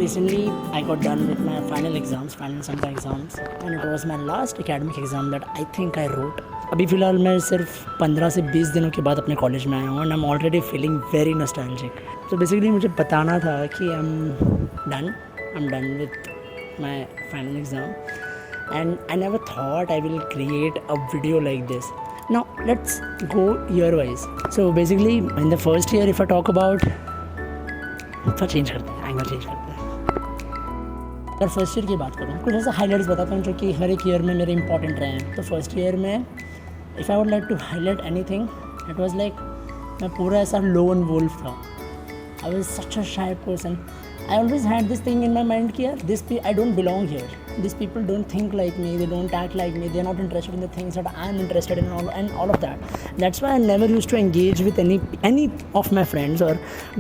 recently I got done with my final exams, final semester exams, and it was my last academic exam that I think I wrote. अभी फ़िलहाल मैं सिर्फ 15 से 20 दिनों के बाद अपने कॉलेज में आया हूँ, and I am already feeling very nostalgic. तो बेसिकली मुझे बताना था कि I am done with my final exam, and I never thought I will create a video like this. Now let's go year wise. So basically in the first year, if I talk about, तो change करते हैं, angle change करते हैं. अगर first year की बात करूँ, कुछ ऐसा हाईलाइट्स बताता हूँ जो कि हर एक ईयर में मेरे इंपॉर्टेंट रहे हैं. तो फर्स्ट ईयर में if I would like to highlight anything, it was like मैं पूरा ऐसा लोन वुल्फ था. I was such a shy person. I always had this thing in my mind कि यार I don't belong here. These people don't think like me, they don't act like me, they're not interested in the things that I'm interested in, and all of that. That's why I never used to engage with any of my friends or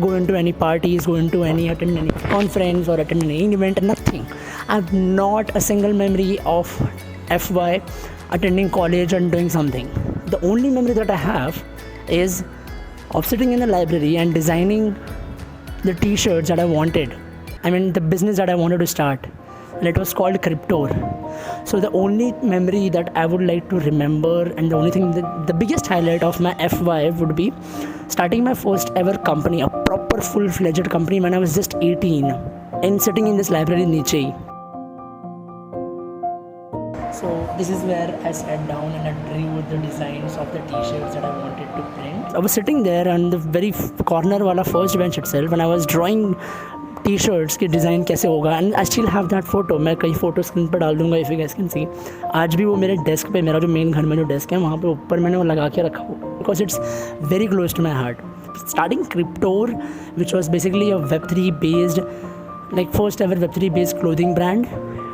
go into any parties, attend any conference or attend any event, nothing. I have not a single memory of FY attending college and doing something. The only memory that I have is of sitting in a library and designing the t-shirts that I wanted. I mean the business that I wanted to start, and it was called Cryptor. So the only memory that I would like to remember, and the only thing, the biggest highlight of my FY would be starting my first ever company, a proper full-fledged company when I was just 18, and sitting in this library niche. So this is where I sat down and I drew the designs of the t-shirts that I wanted to print. I was sitting there on the very corner वाला first bench itself, and I was drawing t-shirts की design कैसे होगा, and I still have that photo. मैं कई photo screen पर डाल दूँगा if you guys can see. आज भी वो मेरे डेस्क पे, मेरा जो मेन घर में जो डेस्क है वहाँ पे ऊपर मैंने वो लगा के रखा हो, because it's very close to my heart. Starting Cryptor, which was basically a Web3 based, like first ever Web3 based clothing brand,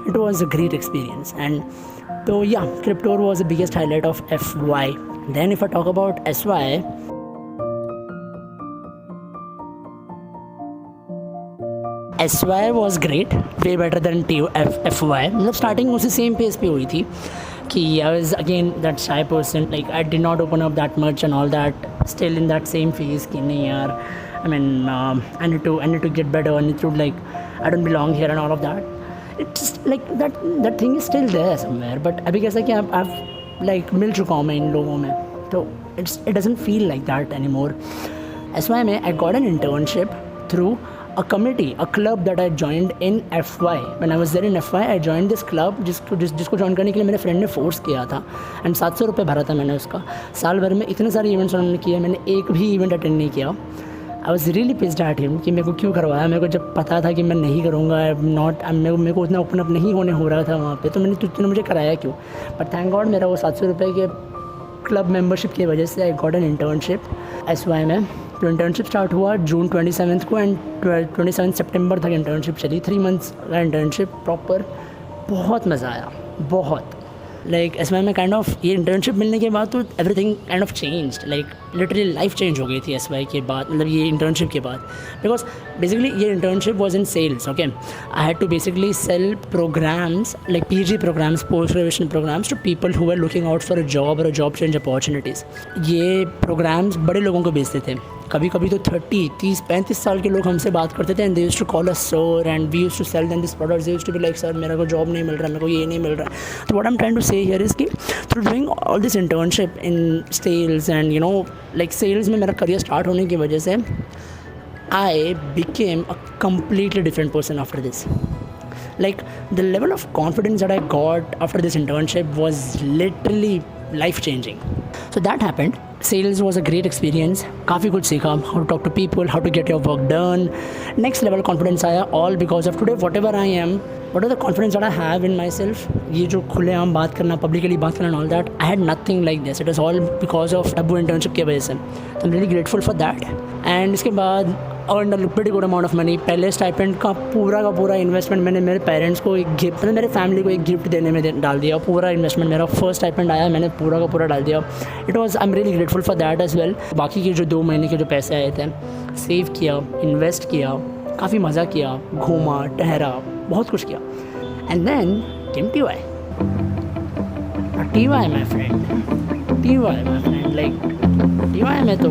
it was a great experience. And so yeah, Cryptor was the biggest highlight of FY. Then if I talk about SY, SY was great, way better than FY. मतलब starting उसी same pace पे हुई थी कि I was again that shy person, like I did not open up that much and all that, still in that same phase कि नहीं यार, I mean I need to get better, I need to, like, I don't belong here and all of that. It's just like that thing is still there somewhere, but अभी कैसा कि I've like मिल चुका हूँ मैं इन लोगों में, तो it doesn't feel like that anymore. SY में I got an internship through a committee, a club that I joined in FY. When I was there in FY, I joined this club जिसको join करने के लिए मेरे friend ने force किया था, and 700 रुपये भरा था मैंने उसका. साल भर में इतने सारे इवेंट्स उन्होंने किए, मैंने एक भी इवेंट अटेंड नहीं किया. I was really pissed at him कि मेरे को क्यों करवाया. मेरे को जब पता था कि मैं नहीं करूँगा, मेरे को उतना ओपन अप नहीं होने हो रहा था वहाँ पे, तो तूने मुझे कराया क्यों. बट थैंक गॉड मेरा वो 700 रुपये के क्लब मेंबरशिप की वजह से I got an internship SY में. तो इंटर्नशिप स्टार्ट हुआ जून 27 को, एंड 27 सितंबर तक इंटर्नशिप चली. 3 मंथ्स का इंटर्नशिप प्रॉपर. बहुत मज़ा आया, बहुत. लाइक SY में काइंड ऑफ ये इंटर्नशिप मिलने के बाद तो everything kind of changed, like literally life change हो गई थी SY के बाद, मतलब ये इंटर्नशिप के बाद. बिकॉज बेसिकली ये internship was in sales. Okay, I had to basically sell programs, like PG programs, post graduation programs, to people who are looking out for a job और अ जॉब चेंज अपॉर्चुनिटीज़. ये programs बड़े लोगों को बेचते थे. कभी कभी तो 30, 30, 35 साल के लोग हमसे बात करते थे, and they used to call us sir, and we used to sell them this products. They used to be like, sir मेरे को जॉब नहीं मिल रहा, मेरे को ये नहीं मिल रहा. तो what I am trying to say here is कि through doing all this internship in sales, and you know like sales में मेरा करियर स्टार्ट होने की वजह से I became a completely different person after this. Like the level of confidence that I got after this internship was literally life changing. So that happened. Sales was a great experience. काफ़ी कुछ सीखा, how to talk to people, how to get your work done. Next level confidence आया, all because of today whatever I am, whatever the confidence that I have in myself, ये जो खुलेआम बात करना, publicly बात करना and all that, I had nothing like this. It was all because of Abu internship की वजह से. So I'm really grateful for that. And इसके बाद earned a pretty good amount of money. पहले स्टाइपेंड का पूरा इन्वेस्टमेंट मैंने मेरे पेरेंट्स को एक गिफ्ट, मतलब मेरे फैमिली को एक गिफ्ट देने में डाल दिया. पूरा इन्वेस्टमेंट मेरा फर्स्ट स्टाइपेंड आया, मैंने पूरा का पूरा डाल दिया. It was, I am really grateful for that as well. बाकी के जो 2 महीने के जो पैसे आए थे, सेव किया, इन्वेस्ट किया, काफ़ी मज़ा किया, घूमा टहरा, बहुत कुछ किया. And then came TY. TY my friend, like TY में तो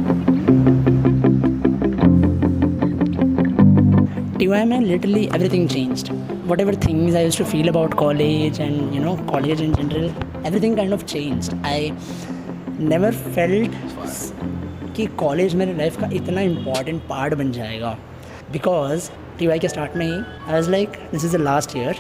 TY में literally everything changed. Whatever things I used to feel about college and college in general, everything kind of changed. I never felt कि college मेरे life का इतना important part बन जाएगा, because TY के स्टार्ट में ही I was like this is the last year,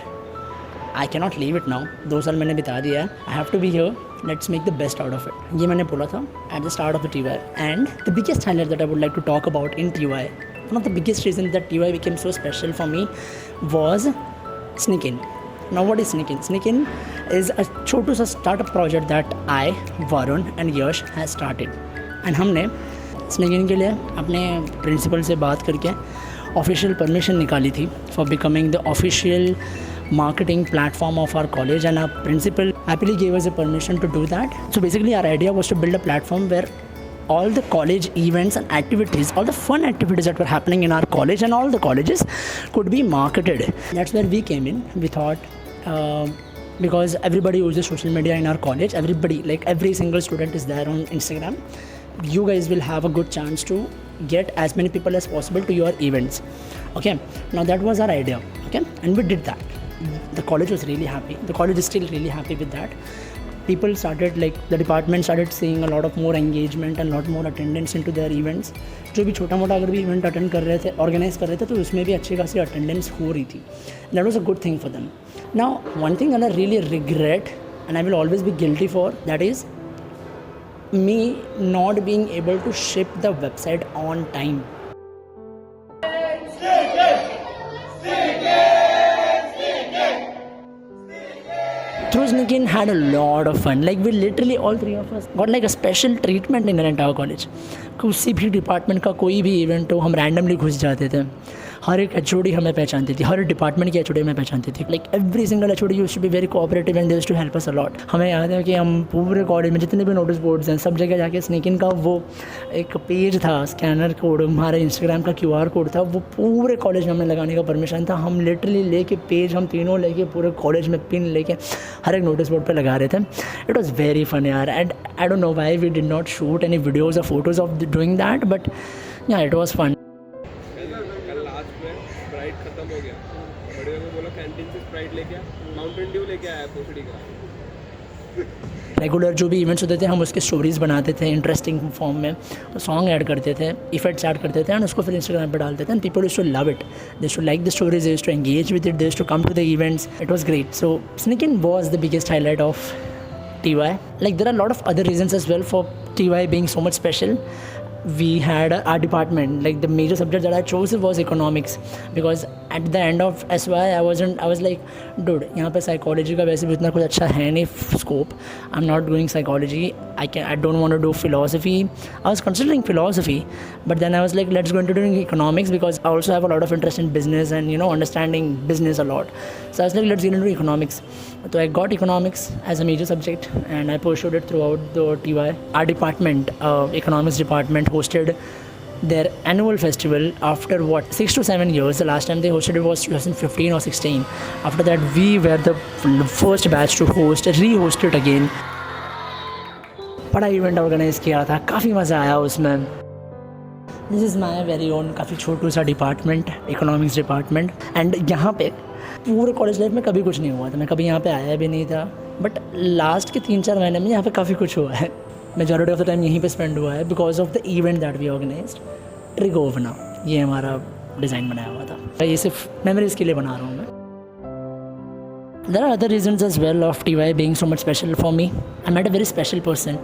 I can not leave it now. 2 साल मैंने बिता दिया है, I have to be here, let's make the best out of it. ये मैंने बोला था at the start of the TY. And the biggest highlight that I would like to talk about in TY, one of the biggest reason that TY became so special for me was Sneak In. Now what is Sneak In? Sneak In is a छोटू सा startup project that I, Varun and Yash has started. And हमने Sneak In के लिए अपने principal से बात करके official permission निकाली थी for becoming the official marketing platform of our college, and our principal happily gave us a permission to do that. So basically our idea was to build a platform where all the college events and activities, all the fun activities that were happening in our college and all the colleges could be marketed. That's where we came in. We thought because everybody uses social media in our college, everybody, like every single student is there on Instagram, you guys will have a good chance to get as many people as possible to your events. Okay, now that was our idea. Okay, and we did that. The college was really happy. The college is still really happy with that. People started, like the department started seeing a lot of more engagement and lot more attendance into their events. जो भी छोटा मोटा अगर भी event attend कर रहे थे, organise कर रहे थे, तो उसमें भी अच्छी खासी अटेंडेंस हो रही थी. That was a good thing for them. Now one thing and I really regret and I will always be guilty for, that is me not being able to ship the website on time. Through Sneak In had a lot of fun. Like we literally all three of us got like a special treatment in our entire college. किसी भी department का कोई भी event हो, हम randomly घुस जाते थे. हर एक HOD हमें पहचानती थी, हर डिपार्टमेंट की HOD हमें पहचानती थी. Like every single HOD used to be very cooperative and they used to help us a lot. हमें याद है कि हम पूरे कॉलेज में जितने भी नोटिस बोर्ड्स हैं सब जगह जाके Sneak In का वो एक पेज था, स्कैनर कोड, हमारे इंस्टाग्राम का QR कोड था, वो पूरे कॉलेज में हमें लगाने का परमिशन था. हम लिटरली लेके पेज, हम तीनों लेके पूरे कॉलेज में पिन लेके हर एक नोटिस बोर्ड पर लगा रहे थे. इट वॉज़ वेरी फन यार. And I don't know why we did not shoot any videos और photos of doing that, but yeah it was fun. खत्म हो गया, बड़े को बोला कैंटीन से स्प्राइट लेके आ, माउंटेन ड्यू लेके आया पोखड़ी का. रेगुलर जो भी इवेंट्स होते थे हम उसके स्टोरीज़ बनाते थे इंटरेस्टिंग फॉर्म में, सॉन्ग ऐड करते थे, इफेक्ट्स ऐड करते थे एंड उसको फिर इंस्टाग्राम पे डालते थे. And people used to love it, they used to like the stories, they used to engage with it, they used to come to the events. It was great. So Sneak In was the biggest highlight of TY. Like there are a lot of other reasons as well for TY being so much special. We had our department, like the major subject that I chose was economics, because at the end of SY I was like, dude, यहाँ पे psychology का वैसे भी इतना कुछ अच्छा है नहीं scope. I'm not doing psychology. I don't want to do philosophy. I was considering philosophy, but then I was like, let's go into doing economics because I also have a lot of interest in business and understanding business a lot. So I was like, let's get into economics. So I got economics as a major subject and I pursued it throughout the TY. Our department, economics department, hosted their annual festival after 6 to 7 years. The last time they hosted it was 2015 or 16. After that we were the first batch to rehost it again. बड़ा event organise किया था, काफ़ी मज़ा आया उसमें. This is my very own काफ़ी छोटू सा department, economics department. And यहाँ पे पूरे कॉलेज लाइफ में कभी कुछ नहीं हुआ था, मैं कभी यहाँ पे आया भी नहीं था, बट लास्ट के 3-4 महीने में यहाँ पे काफ़ी कुछ हुआ है. मेजॉरिटी ऑफ द टाइम यहीं पे स्पेंड हुआ है because of the event that we organised. ट्रिगोवना, ये हमारा डिज़ाइन बनाया हुआ था. ये सिर्फ मेमोरीज़ के लिए बना रहा हूँ मैं. There are other reasons as well of TY being so much special for me. I met a very special person.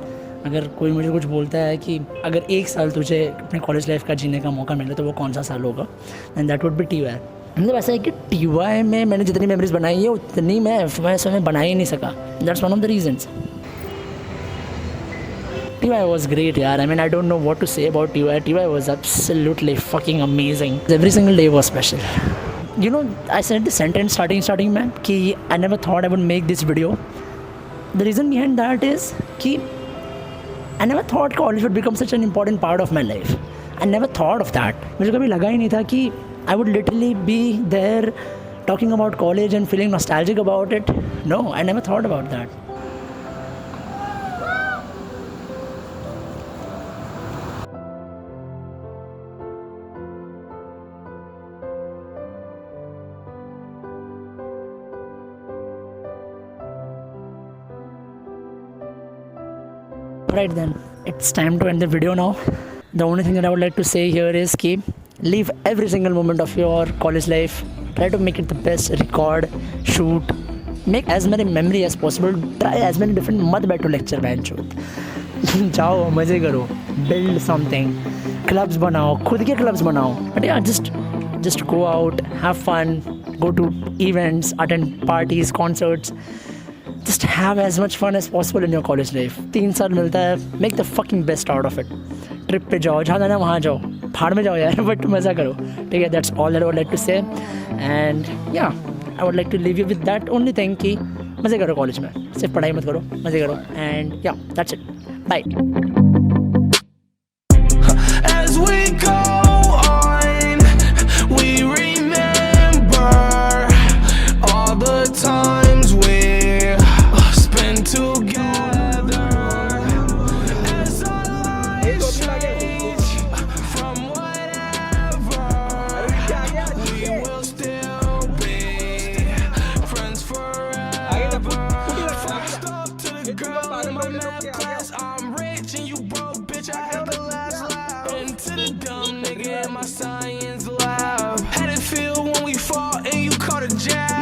अगर कोई मुझे कुछ बोलता है कि अगर 1 साल तुझे अपने कॉलेज लाइफ का जीने का मौका मिले तो वो कौन सा साल होगा, and that would be TY. मतलब ऐसा है कि TY में मैंने जितनी मेमोरीज बनाई है उतनी मैं FY में बना ही नहीं सका. That's one of the reasons. TY was great यार. I mean I don't know what to say about TY. TY was absolutely fucking amazing. Every single day was special. I said the sentence starting में कि I never thought I would make this video. The reason behind that is कि I never thought college would become such an important part of my life. I never thought of that. मुझे कभी लगा ही नहीं था कि I would literally be there talking about college and feeling nostalgic about it. No, I never thought about that. Right then, it's time to end the video now. The only thing that I would like to say here is keep live every single moment of your college life. Try to make it the best. Record, shoot, make as many memories as possible. Try as many different. मत बैठो lecture bench पे. जाओ मजे करो. Build something. Clubs बनाओ. खुद के clubs बनाओ. But yeah, just go out, have fun, go to events, attend parties, concerts. Just have as much fun as possible in your college life. 3 साल मिलता है. Make the fucking best out of it. Trip पे जाओ, जहाँ जाना वहाँ जाओ, पहाड़ में जाओ यार, बट मज़ा करो. ठीक है, that's all that I would like to say. And yeah I would like to leave you with that only thing कि मज़े करो कॉलेज में. सिर्फ पढ़ाई मत करो, मज़े करो. And yeah that's it. Bye. As we go on, we remember all the times we spent together. As our lives change from whatever, we will still be friends forever. Fucked up to the girl in my math class. I'm rich and you broke, bitch. I had the last laugh. And to the dumb nigga in my science lab. Had it feel when we fought and you caught a jab.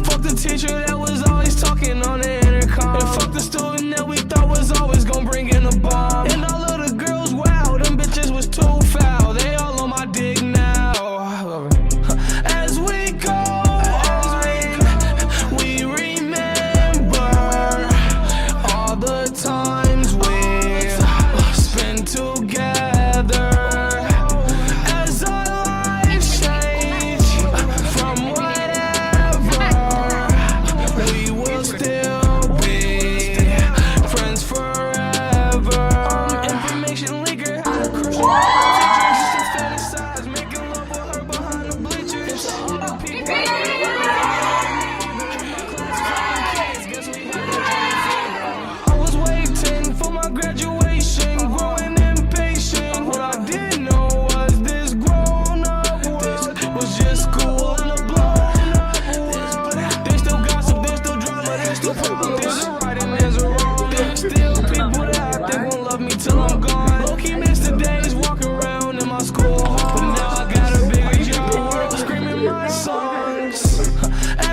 Fuck the teacher that was always talking on the intercom. And fuck the student that we thought was always gonna bring in a bomb. And all of the girls, wow, them bitches was too foul. They all on my dick now. As we go on, we remember all the times we spent together. As our lives change from whatever, we will still be friends forever. Information leaker, crucial teachers used to fantasize, making love with her behind the bleachers. All the people I was waiting for my graduation, growing impatient. What I didn't know was this grown-up world was just school in a blown-up world. There's still gossip, there's still drama, there's still problems. There's a right and there's a wrong. There's still people that I think won't love me till I'm gone.